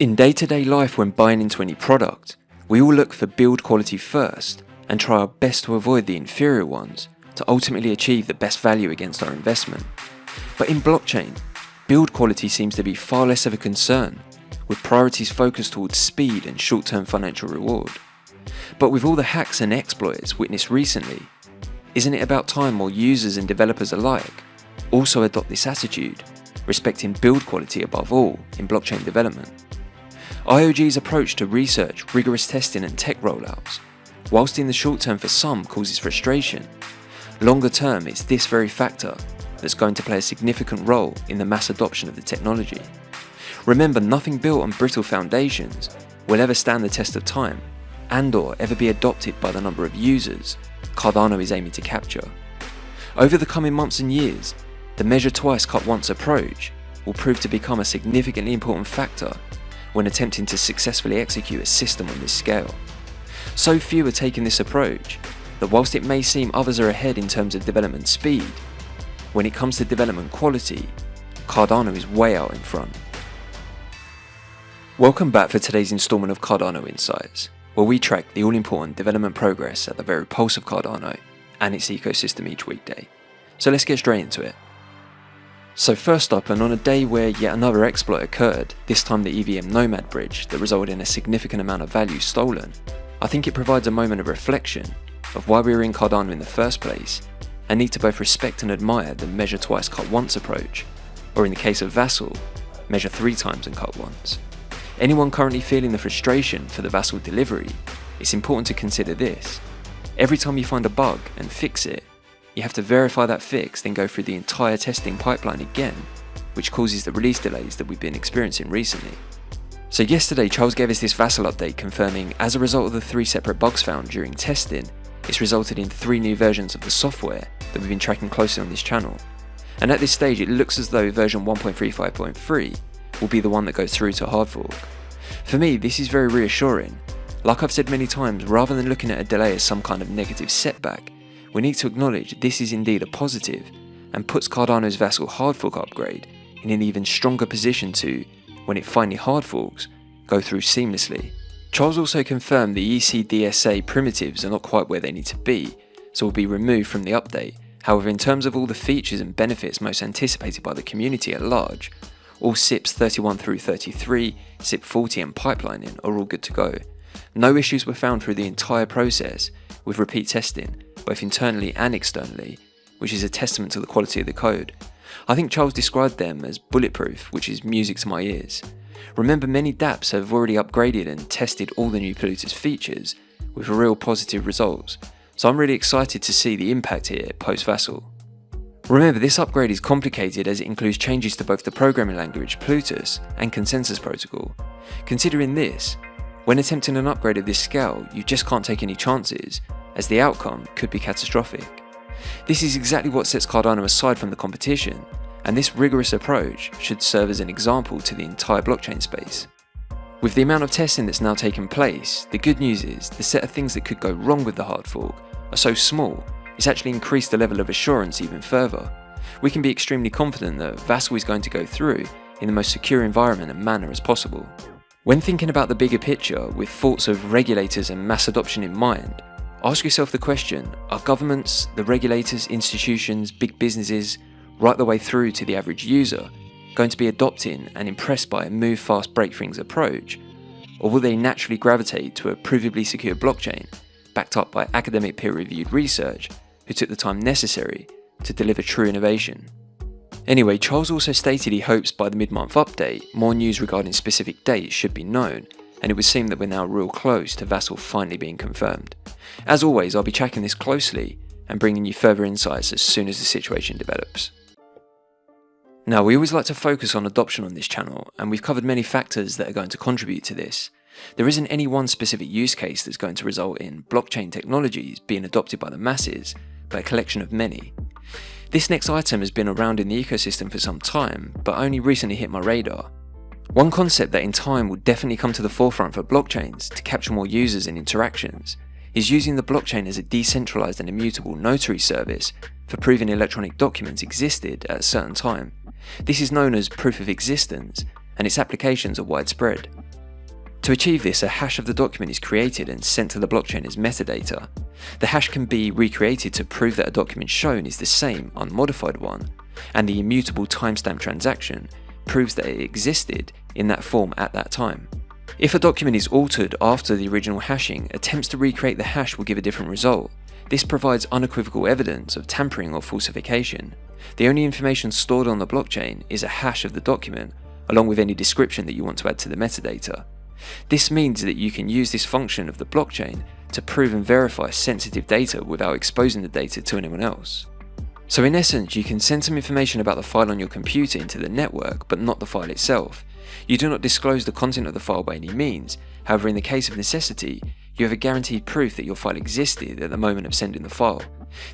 In day-to-day life, when buying into any product, we all look for build quality first and try our best to avoid the inferior ones to ultimately achieve the best value against our investment. But in blockchain, build quality seems to be far less of a concern, with priorities focused towards speed and short-term financial reward. But with all the hacks and exploits witnessed recently, isn't it about time more users and developers alike also adopt this attitude, respecting build quality above all in blockchain development? IOG's approach to research, rigorous testing and tech rollouts, whilst in the short term for some causes frustration, longer term it's this very factor that's going to play a significant role in the mass adoption of the technology. Remember, nothing built on brittle foundations will ever stand the test of time and/or ever be adopted by the number of users Cardano is aiming to capture. Over the coming months and years, the measure twice, cut once approach will prove to become a significantly important factor when attempting to successfully execute a system on this scale. So few are taking this approach that whilst it may seem others are ahead in terms of development speed, when it comes to development quality, Cardano is way out in front. Welcome back for today's installment of Cardano Insights, where we track the all-important development progress at the very pulse of Cardano and its ecosystem each weekday. So let's get straight into it. So first up, and on a day where yet another exploit occurred, this time the EVM Nomad bridge that resulted in a significant amount of value stolen, I think it provides a moment of reflection of why we were in Cardano in the first place and need to both respect and admire the measure twice, cut once approach, or in the case of Vasil, measure 3 times and cut once. Anyone currently feeling the frustration for the Vasil delivery, it's important to consider this. Every time you find a bug and fix it, you have to verify that fix, then go through the entire testing pipeline again, which causes the release delays that we've been experiencing recently. So yesterday, Charles gave us this Vasil update confirming, as a result of the 3 separate bugs found during testing, it's resulted in 3 new versions of the software that we've been tracking closely on this channel. And at this stage, it looks as though version 1.35.3 will be the one that goes through to hard fork. For me, this is very reassuring. Like I've said many times, rather than looking at a delay as some kind of negative setback, we need to acknowledge this is indeed a positive and puts Cardano's Vasil hard fork upgrade in an even stronger position to, when it finally hard forks, go through seamlessly. Charles also confirmed the ECDSA primitives are not quite where they need to be, so will be removed from the update. However, in terms of all the features and benefits most anticipated by the community at large, all SIPs 31 through 33, SIP 40 and pipelining are all good to go. No issues were found through the entire process with repeat testing, both internally and externally, which is a testament to the quality of the code. I think Charles described them as bulletproof, which is music to my ears. Remember, many dApps have already upgraded and tested all the new polluters features with real positive results, so I'm really excited to see the impact here post-Vasil. Remember, this upgrade is complicated as it includes changes to both the programming language Plutus and consensus protocol. Considering this, when attempting an upgrade of this scale, you just can't take any chances, as the outcome could be catastrophic. This is exactly what sets Cardano aside from the competition, and this rigorous approach should serve as an example to the entire blockchain space. With the amount of testing that's now taken place, the good news is the set of things that could go wrong with the hard fork are so small, it's actually increased the level of assurance even further. We can be extremely confident that Vasil is going to go through in the most secure environment and manner as possible. When thinking about the bigger picture with thoughts of regulators and mass adoption in mind, ask yourself the question, are governments, the regulators, institutions, big businesses, right the way through to the average user, going to be adopting and impressed by a move fast break things approach, or will they naturally gravitate to a provably secure blockchain backed up by academic peer-reviewed research who took the time necessary to deliver true innovation? Anyway, Charles also stated he hopes by the mid-month update, more news regarding specific dates should be known, and it would seem that we're now real close to Vasil finally being confirmed. As always, I'll be tracking this closely and bringing you further insights as soon as the situation develops. Now, we always like to focus on adoption on this channel, and we've covered many factors that are going to contribute to this. There isn't any one specific use case that's going to result in blockchain technologies being adopted by the masses, but a collection of many. This next item has been around in the ecosystem for some time, but only recently hit my radar. One concept that in time will definitely come to the forefront for blockchains to capture more users and interactions is using the blockchain as a decentralized and immutable notary service for proving electronic documents existed at a certain time. This is known as proof of existence, and its applications are widespread. To achieve this, a hash of the document is created and sent to the blockchain as metadata. The hash can be recreated to prove that a document shown is the same, unmodified one, and the immutable timestamp transaction proves that it existed in that form at that time. If a document is altered after the original hashing, attempts to recreate the hash will give a different result. This provides unequivocal evidence of tampering or falsification. The only information stored on the blockchain is a hash of the document, along with any description that you want to add to the metadata. This means that you can use this function of the blockchain to prove and verify sensitive data without exposing the data to anyone else. So in essence, you can send some information about the file on your computer into the network, but not the file itself. You do not disclose the content of the file by any means. However, in the case of necessity, you have a guaranteed proof that your file existed at the moment of sending the file.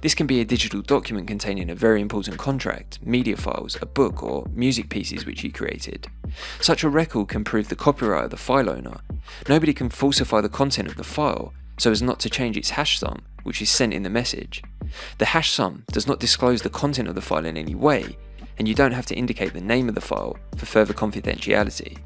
This can be a digital document containing a very important contract, media files, a book, or music pieces which you created. Such a record can prove the copyright of the file owner. Nobody can falsify the content of the file so as not to change its hash sum, which is sent in the message. The hash sum does not disclose the content of the file in any way, and you don't have to indicate the name of the file for further confidentiality.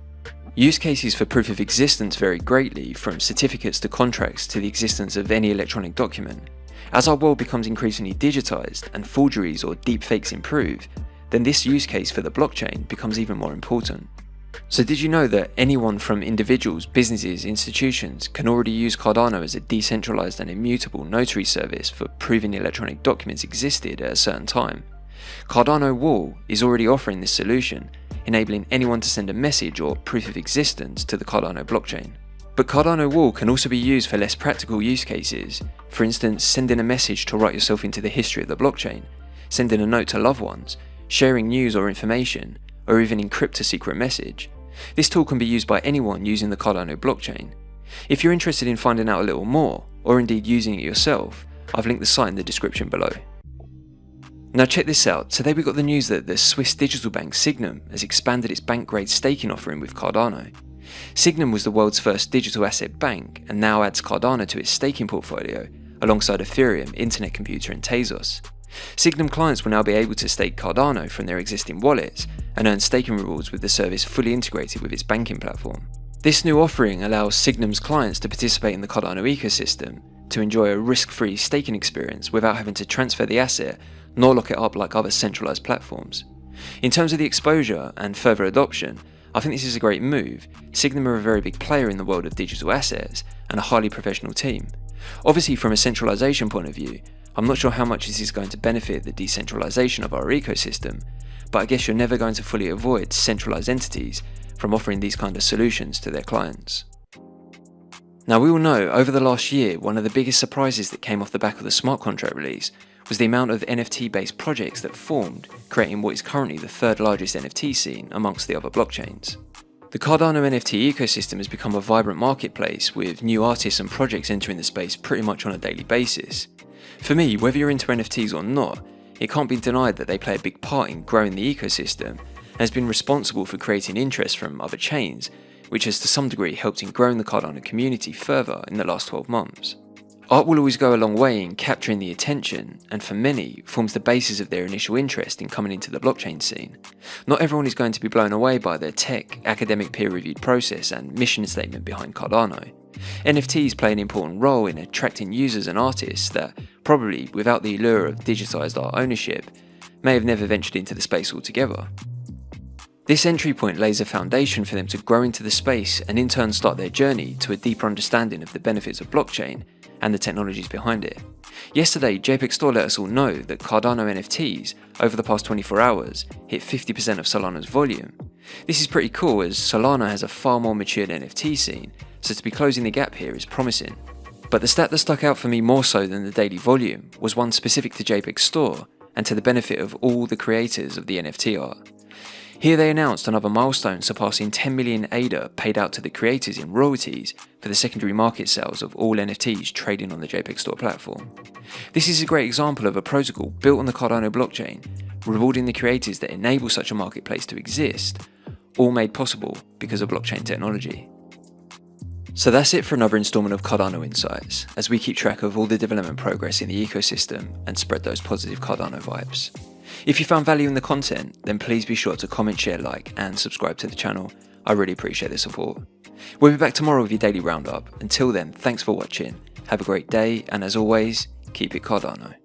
Use cases for proof of existence vary greatly, from certificates to contracts to the existence of any electronic document. As our world becomes increasingly digitized and forgeries or deepfakes improve, then this use case for the blockchain becomes even more important. So did you know that anyone from individuals, businesses, institutions can already use Cardano as a decentralized and immutable notary service for proving electronic documents existed at a certain time? Cardano Wall is already offering this solution, enabling anyone to send a message or proof of existence to the Cardano blockchain. But Cardano Wall can also be used for less practical use cases, for instance sending a message to write yourself into the history of the blockchain, sending a note to loved ones, sharing news or information, or even encrypt a secret message. This tool can be used by anyone using the Cardano blockchain. If you're interested in finding out a little more, or indeed using it yourself, I've linked the site in the description below. Now check this out, today we got the news that the Swiss digital bank Sygnum has expanded its bank-grade staking offering with Cardano. Sygnum was the world's first digital asset bank and now adds Cardano to its staking portfolio, alongside Ethereum, Internet Computer and Tezos. Sygnum clients will now be able to stake Cardano from their existing wallets and earn staking rewards with the service fully integrated with its banking platform. This new offering allows Sygnum's clients to participate in the Cardano ecosystem, to enjoy a risk-free staking experience without having to transfer the asset nor lock it up like other centralized platforms. In terms of the exposure and further adoption, I think this is a great move. Sygnum are a very big player in the world of digital assets and a highly professional team. Obviously, from a centralization point of view, I'm not sure how much this is going to benefit the decentralization of our ecosystem, but I guess you're never going to fully avoid centralized entities from offering these kind of solutions to their clients. Now we all know, over the last year, one of the biggest surprises that came off the back of the smart contract release was the amount of NFT-based projects that formed, creating what is currently the third largest NFT scene amongst the other blockchains. The Cardano NFT ecosystem has become a vibrant marketplace, with new artists and projects entering the space pretty much on a daily basis. For me, whether you're into NFTs or not, it can't be denied that they play a big part in growing the ecosystem and has been responsible for creating interest from other chains, which has to some degree helped in growing the Cardano community further in the last 12 months. Art will always go a long way in capturing the attention, and for many, forms the basis of their initial interest in coming into the blockchain scene. Not everyone is going to be blown away by the tech, academic peer-reviewed process and mission statement behind Cardano. NFTs play an important role in attracting users and artists that, probably without the allure of digitized art ownership, may have never ventured into the space altogether. This entry point lays a foundation for them to grow into the space and in turn start their journey to a deeper understanding of the benefits of blockchain and the technologies behind it. Yesterday, JPG Store let us all know that Cardano NFTs, over the past 24 hours, hit 50% of Solana's volume. This is pretty cool, as Solana has a far more matured NFT scene, so to be closing the gap here is promising. But the stat that stuck out for me more so than the daily volume was one specific to JPG Store and to the benefit of all the creators of the NFT art. Here they announced another milestone, surpassing 10 million ADA paid out to the creators in royalties for the secondary market sales of all NFTs trading on the JPG Store platform. This is a great example of a protocol built on the Cardano blockchain, rewarding the creators that enable such a marketplace to exist, all made possible because of blockchain technology. So that's it for another installment of Cardano Insights, as we keep track of all the development progress in the ecosystem and spread those positive Cardano vibes. If you found value in the content, then please be sure to comment, share, like, and subscribe to the channel. I really appreciate the support. We'll be back tomorrow with your daily roundup. Until then, thanks for watching, have a great day, and as always, keep it Cardano.